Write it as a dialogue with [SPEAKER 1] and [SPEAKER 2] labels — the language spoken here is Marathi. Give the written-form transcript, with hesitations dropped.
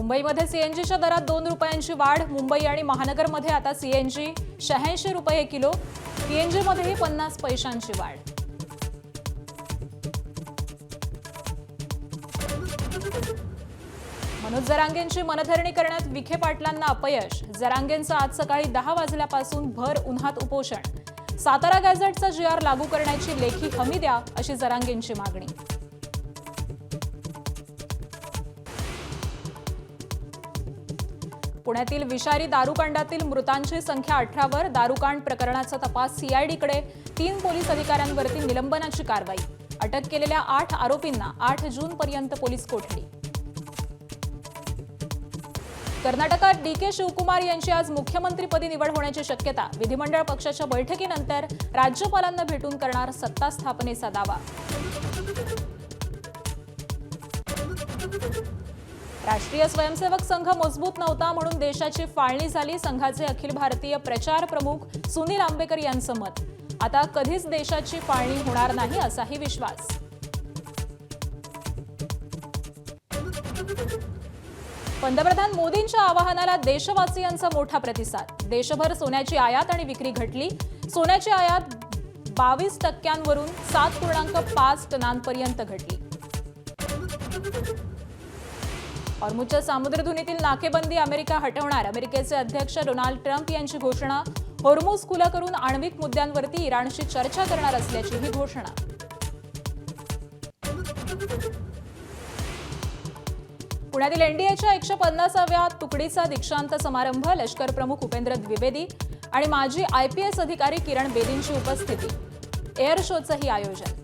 [SPEAKER 1] मुंबईमध्ये सीएनजीच्या दरात 2 रुपयांची वाढ. मुंबई आणि महानगरमध्ये आता सीएनजी 86 रुपये किलो, पीएनजीमध्येही 50 पैशांची वाढ. मनोज जरांगेंची मनधरणी करण्यात विखे पाटलांना अपयश. जरांगेंचं आज सकाळी 10 वाजल्यापासून भर उन्हात उपोषण. सातारा गॅझेटचा जीआर लागू करण्याची लेखी हमी द्या, अशी जरांगेंची मागणी. पुण्यातील विषारी दारूकांडातील मृतांची संख्या 18 वर. दारूकांड प्रकरणाचा तपास सीआयडीकडे. 3 पोलीस अधिकाऱ्यांवरती निलंबनाची कारवाई. अटक केलेल्या 8 आरोपींना 8 जूनपर्यंत पोलीस कोठडी. कर्नाटकात डीके शिवकुमार यांची आज मुख्यमंत्रीपदी निवड होण्याची शक्यता. विधिमंडळ पक्षाच्या बैठकीनंतर राज्यपालांना भेटून करणार सत्ता स्थापनेचा दावा. राष्ट्रीय स्वयंसेवक संघ मजबूत नव्हता म्हणून देशाची फाळणी झाली. संघाचे अखिल भारतीय प्रचार प्रमुख सुनील आंबेकर यांचं मत. आता कधीच देशाची फाळणी होणार नाही, असाही विश्वास. पंतप्रधान मोदींच्या आवाहनाला देशवासियांचा मोठा प्रतिसाद. देशभर सोन्याची आयात आणि विक्री घटली. सोन्याची आयात 22% 7.5 टनांपर्यंत घटली. हॉर्मुझच्या सामुद्रधुनीतील नाकेबंदी अमेरिका हटवणार. अमेरिकेचे अध्यक्ष डोनाल्ड ट्रम्प यांची घोषणा. हॉर्मुझ खुला करून आण्विक मुद्द्यांवरती इराणशी चर्चा करणार असल्याची ही घोषणा. पुण्यातील एनडीएच्या 150व्या तुकडीचा दीक्षांत समारंभ. लष्कर प्रमुख उपेंद्र द्विवेदी आणि माजी आयपीएस अधिकारी किरण बेदींची उपस्थिती. एअर शोचंही आयोजन.